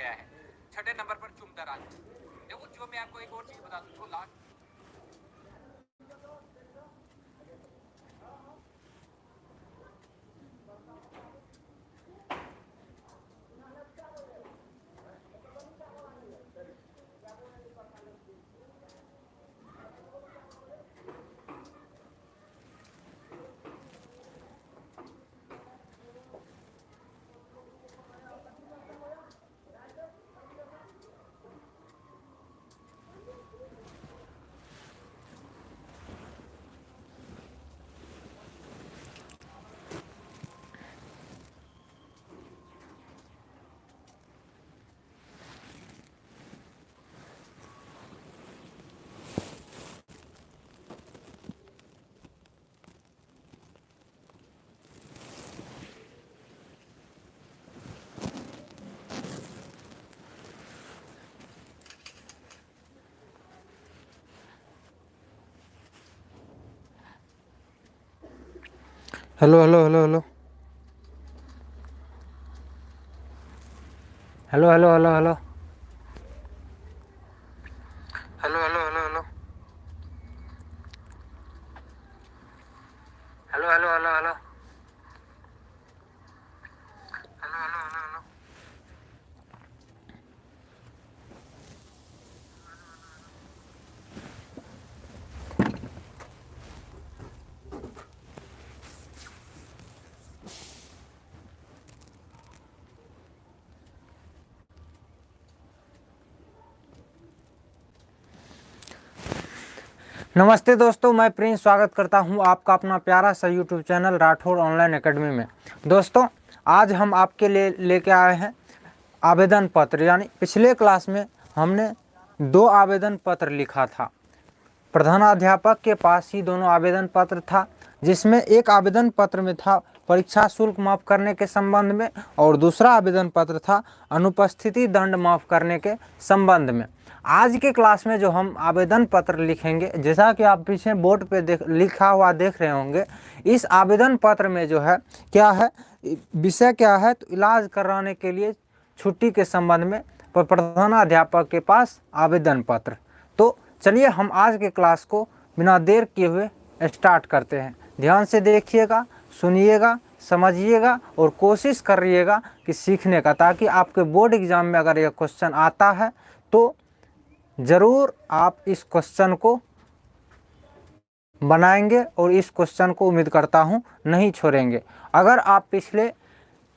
गया है। छठे नंबर पर चुमता राज। देखो जो मैं आपको एक और चीज बता दूं, जो last hello hello hello hello hello hello hello hello hello hello hello hello hello hello hello hello नमस्ते दोस्तों, मैं प्रिंस स्वागत करता हूं आपका अपना प्यारा सा YouTube channel Rathore online academy में। दोस्तों, आज हम आपके लिए लेके आए हैं आवेदन पत्र। यानी पिछले क्लास में हमने 2 आवेदन पत्र लिखा था। प्रधानाध्यापक के पास ही दोनों आवेदन पत्र था, जिसमें एक आवेदन पत्र में था परीक्षा शुल्क माफ़ करने के संबंध में और दूसरा आवेदन पत्र था अनुपस्थिति दंड माफ़ करने के संबंध में। आज के क्लास में जो हम आवेदन पत्र लिखेंगे, जैसा कि आप पीछे बोर्ड पे लिखा हुआ देख रहे होंगे, इस आवेदन पत्र में जो है क्या है, विषय क्या है, तो इलाज कराने के लिए छुट्टी के संबंध में प्रधानाध्यापक के पास आवेदन पत्र। तो चलिए हम आज के क्लास को बिना देर किए हुए स्टार्ट करते हैं। ध्यान से देखिएगा, सुनिएगा, समझिएगा और कोशिश करिएगा कि सीखने का, ताकि आपके बोर्ड एग्जाम में अगर यह क्वेश्चन आता है तो ज़रूर आप इस क्वेश्चन को बनाएंगे और इस क्वेश्चन को उम्मीद करता हूँ नहीं छोड़ेंगे। अगर आप पिछले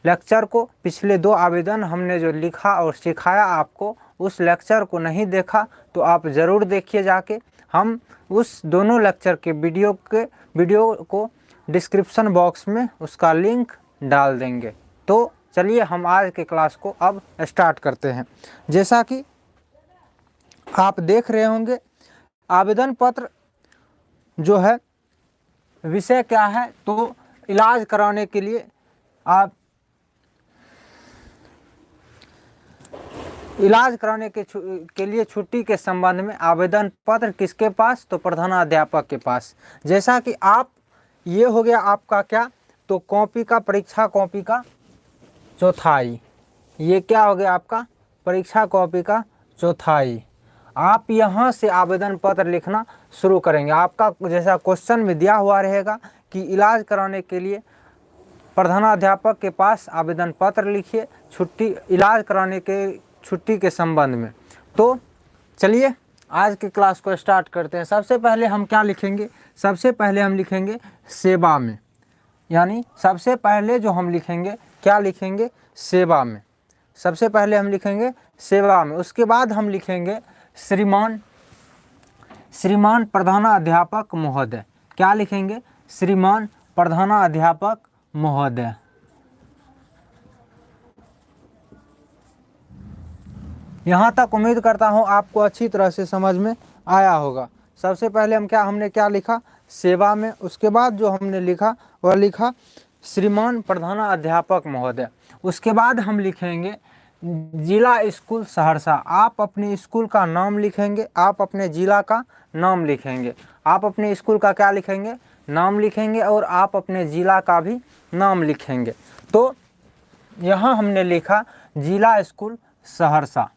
लेक्चर को, पिछले 2 आवेदन हमने जो लिखा और सिखाया आपको, उस लेक्चर को नहीं देखा तो आप ज़रूर देखिए जाके। हम उस दोनों लेक्चर के वीडियो को डिस्क्रिप्शन बॉक्स में उसका लिंक डाल देंगे। तो चलिए हम आज के क्लास को अब स्टार्ट करते हैं। जैसा कि आप देख रहे होंगे, आवेदन पत्र जो है विषय क्या है, तो इलाज कराने के लिए के लिए छुट्टी के संबंध में आवेदन पत्र किसके पास, तो प्रधानाध्यापक के पास। जैसा कि आप, ये हो गया आपका क्या, तो कॉपी का, परीक्षा कॉपी का चौथाई। ये क्या हो गया आपका, परीक्षा कॉपी का चौथाई। आप यहाँ से आवेदन पत्र लिखना शुरू करेंगे। आपका जैसा क्वेश्चन में दिया हुआ रहेगा कि इलाज कराने के लिए प्रधानाध्यापक के पास आवेदन पत्र लिखिए इलाज कराने के छुट्टी के संबंध में। तो चलिए आज के क्लास को स्टार्ट करते हैं। सबसे पहले हम क्या लिखेंगे, सबसे पहले हम लिखेंगे सेवा में। यानी सबसे पहले जो हम लिखेंगे, क्या लिखेंगे, सेवा में। सबसे पहले हम लिखेंगे सेवा में। उसके बाद हम लिखेंगे श्रीमान प्रधानाध्यापक महोदय। क्या लिखेंगे, श्रीमान प्रधानाध्यापक महोदय। यहाँ तक उम्मीद करता हूँ आपको अच्छी तरह से समझ में आया होगा। सबसे पहले हमने क्या लिखा, सेवा में। उसके बाद जो हमने लिखा वह लिखा श्रीमान प्रधानाध्यापक महोदय। उसके बाद हम लिखेंगे जिला स्कूल सहरसा। आप अपने स्कूल का नाम लिखेंगे, आप अपने जिला का नाम लिखेंगे। आप अपने स्कूल का क्या लिखेंगे, नाम लिखेंगे, और आप अपने जिला का भी नाम लिखेंगे। तो यहाँ हमने लिखा जिला स्कूल सहरसा।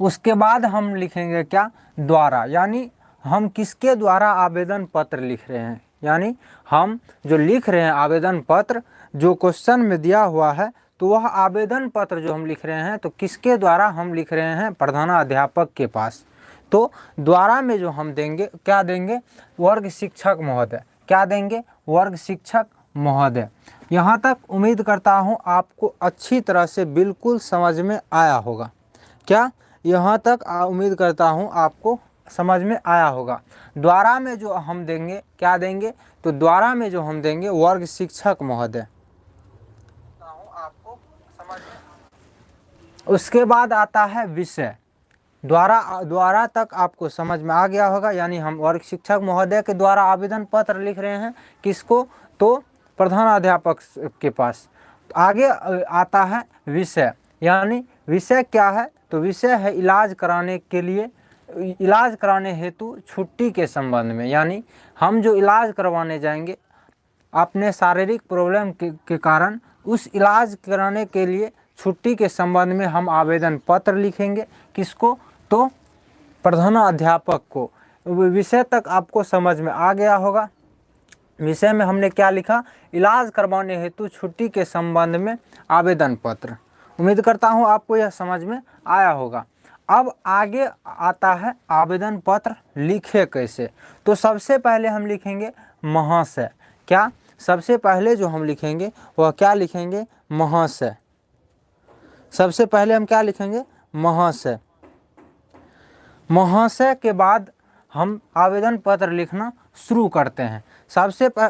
उसके बाद हम लिखेंगे क्या, द्वारा, यानी हम किसके द्वारा आवेदन पत्र लिख रहे हैं, यानी हम जो लिख रहे हैं आवेदन पत्र, जो क्वेश्चन में दिया हुआ है, तो वह आवेदन पत्र जो हम लिख रहे हैं तो किसके द्वारा हम लिख रहे हैं, प्रधानाध्यापक के पास। तो द्वारा में जो हम देंगे, क्या देंगे, वर्ग शिक्षक महोदय। क्या देंगे, वर्ग शिक्षक महोदय। यहाँ तक उम्मीद करता हूँ आपको अच्छी तरह से बिल्कुल समझ में आया होगा। क्या, यहाँ तक उम्मीद करता हूँ आपको समझ में आया होगा। द्वारा में जो हम देंगे, क्या देंगे, तो द्वारा में जो हम देंगे वर्ग शिक्षक महोदय। आपको समझ में। उसके बाद आता है विषय। द्वारा तक आपको समझ में आ गया होगा, यानी हम वर्ग शिक्षक महोदय के द्वारा आवेदन पत्र लिख रहे हैं, किसको, तो प्रधानाध्यापक के पास। आगे आता है विषय, यानी विषय क्या है, तो विषय है इलाज कराने के लिए, इलाज कराने हेतु छुट्टी के संबंध में, यानी हम जो इलाज करवाने जाएंगे अपने शारीरिक प्रॉब्लम के कारण, उस इलाज कराने के लिए छुट्टी के संबंध में हम आवेदन पत्र लिखेंगे, किसको, तो प्रधानाध्यापक को। विषय तक आपको समझ में आ गया होगा। विषय में हमने क्या लिखा, इलाज करवाने हेतु छुट्टी के संबंध में आवेदन पत्र। उम्मीद करता हूँ आपको यह समझ में आया होगा। अब आगे आता है आवेदन पत्र लिखे कैसे। तो सबसे पहले हम लिखेंगे महाशय। क्या, सबसे पहले जो हम लिखेंगे वह क्या लिखेंगे, महाशय। सबसे पहले हम क्या लिखेंगे, महाशय। महाशय के बाद हम आवेदन पत्र लिखना शुरू करते हैं।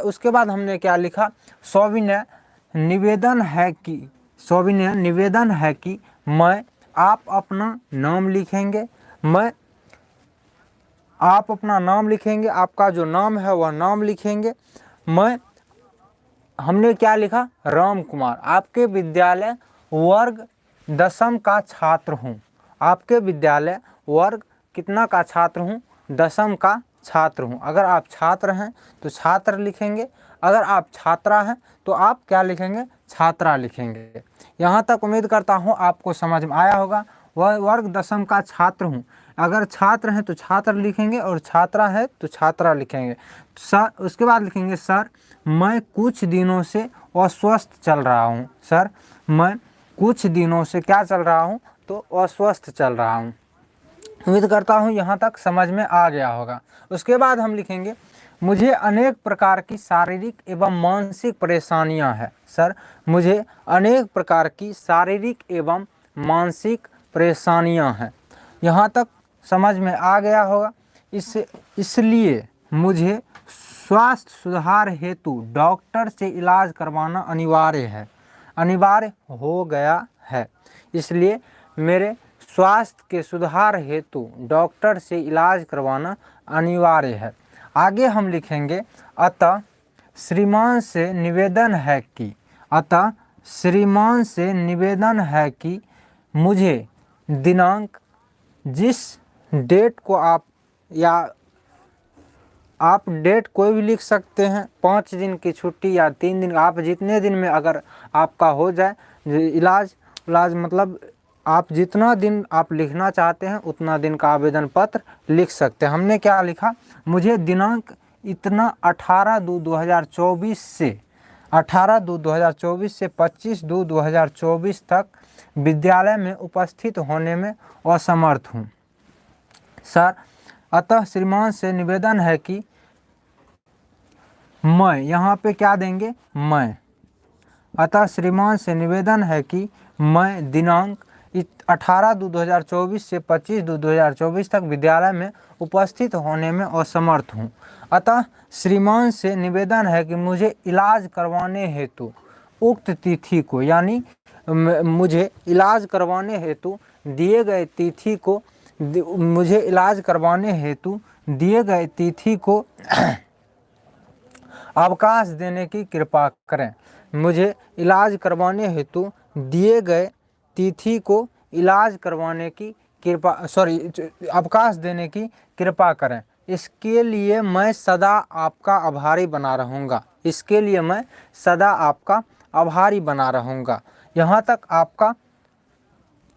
उसके बाद हमने क्या लिखा, सविनय निवेदन है कि, सविनय निवेदन है कि मैं, आप अपना नाम लिखेंगे, आप अपना नाम लिखेंगे, आपका जो नाम है वह नाम लिखेंगे। हमने क्या लिखा, राम कुमार, आपके विद्यालय वर्ग 10वीं का छात्र हूँ। आपके विद्यालय वर्ग कितना का छात्र हूँ, 10वीं का छात्र हूँ। अगर आप छात्र हैं तो छात्र लिखेंगे, अगर आप छात्रा हैं तो आप क्या लिखेंगे, छात्रा लिखेंगे। यहाँ तक उम्मीद करता हूँ आपको समझ में आया होगा। वह वर्ग 10वीं का छात्र हूँ, अगर छात्र हैं तो छात्र लिखेंगे और छात्रा है तो छात्रा लिखेंगे। सर, उसके बाद लिखेंगे सर मैं कुछ दिनों से अस्वस्थ चल रहा हूँ। सर मैं कुछ दिनों से क्या चल रहा हूँ, तो अस्वस्थ चल रहा हूँ। उम्मीद करता हूँ यहाँ तक समझ में आ गया होगा। उसके बाद हम लिखेंगे मुझे अनेक प्रकार की शारीरिक एवं मानसिक परेशानियाँ हैं। सर मुझे अनेक प्रकार की शारीरिक एवं मानसिक परेशानियाँ हैं। यहाँ तक समझ में आ गया होगा। इसलिए मुझे स्वास्थ्य सुधार हेतु डॉक्टर से इलाज करवाना अनिवार्य है, अनिवार्य हो गया है। इसलिए मेरे स्वास्थ्य के सुधार हेतु डॉक्टर से इलाज करवाना अनिवार्य है। आगे हम लिखेंगे अतः श्रीमान से निवेदन है कि, अतः श्रीमान से निवेदन है कि मुझे दिनांक, जिस डेट को आप, या आप डेट कोई भी लिख सकते हैं, 5 दिन की छुट्टी या 3 दिन, आप जितने दिन में अगर आपका हो जाए इलाज मतलब आप जितना दिन आप लिखना चाहते हैं उतना दिन का आवेदन पत्र लिख सकते हैं। हमने क्या लिखा, मुझे दिनांक इतना 18/2/2024 से 18/2/2024 से 25/2/2024 तक विद्यालय में उपस्थित होने में असमर्थ हूँ। सर अतः श्रीमान से निवेदन है कि मैं, यहाँ पे क्या देंगे, मैं, अतः श्रीमान से निवेदन है कि मैं दिनांक 18/2/2024 से 25/2/2024 तक विद्यालय में उपस्थित होने में असमर्थ हूँ। अतः श्रीमान से निवेदन है कि मुझे इलाज करवाने हेतु उक्त तिथि को, यानी मुझे इलाज करवाने हेतु दिए गए तिथि को, मुझे इलाज करवाने हेतु दिए गए तिथि को अवकाश देने की कृपा करें। मुझे इलाज करवाने हेतु दिए गए तिथि को इलाज करवाने की कृपा, अवकाश देने की कृपा करें। इसके लिए मैं सदा आपका आभारी बना रहूँगा। इसके लिए मैं सदा आपका आभारी बना रहूँगा। यहाँ तक आपका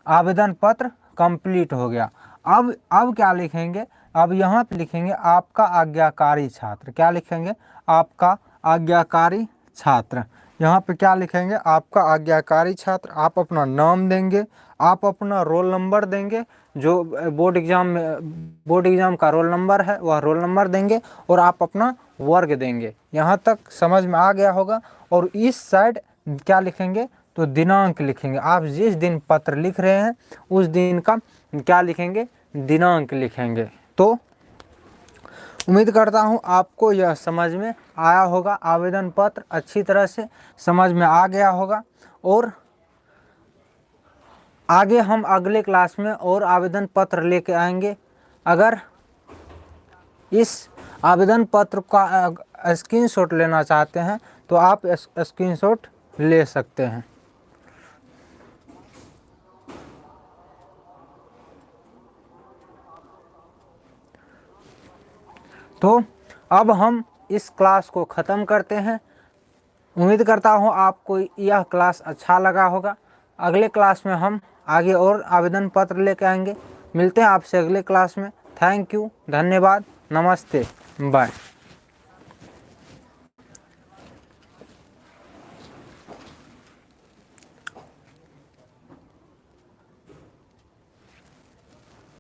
आवेदन पत्र कंप्लीट हो गया। अब क्या लिखेंगे, अब यहाँ पे लिखेंगे आपका आज्ञाकारी छात्र। क्या लिखेंगे, आपका आज्ञाकारी छात्र। यहाँ पे क्या लिखेंगे, आपका आज्ञाकारी छात्र। आप अपना नाम देंगे, आप अपना रोल नंबर देंगे, जो बोर्ड एग्जाम का रोल नंबर है वह रोल नंबर देंगे, और आप अपना वर्ग देंगे। यहाँ तक समझ में आ गया होगा। और इस साइड क्या लिखेंगे, तो दिनांक लिखेंगे। आप जिस दिन पत्र लिख रहे हैं उस दिन का क्या लिखेंगे, दिनांक लिखेंगे। तो उम्मीद करता हूँ आपको यह समझ में आया होगा, आवेदन पत्र अच्छी तरह से समझ में आ गया होगा। और आगे हम अगले क्लास में और आवेदन पत्र लेके आएंगे। अगर इस आवेदन पत्र का स्क्रीनशॉट लेना चाहते हैं तो आप स्क्रीनशॉट ले सकते हैं। तो अब हम इस क्लास को ख़त्म करते हैं। उम्मीद करता हूँ आपको यह क्लास अच्छा लगा होगा। अगले क्लास में हम आगे और आवेदन पत्र लेकर आएंगे। मिलते हैं आपसे अगले क्लास में। थैंक यू, धन्यवाद, नमस्ते, बाय।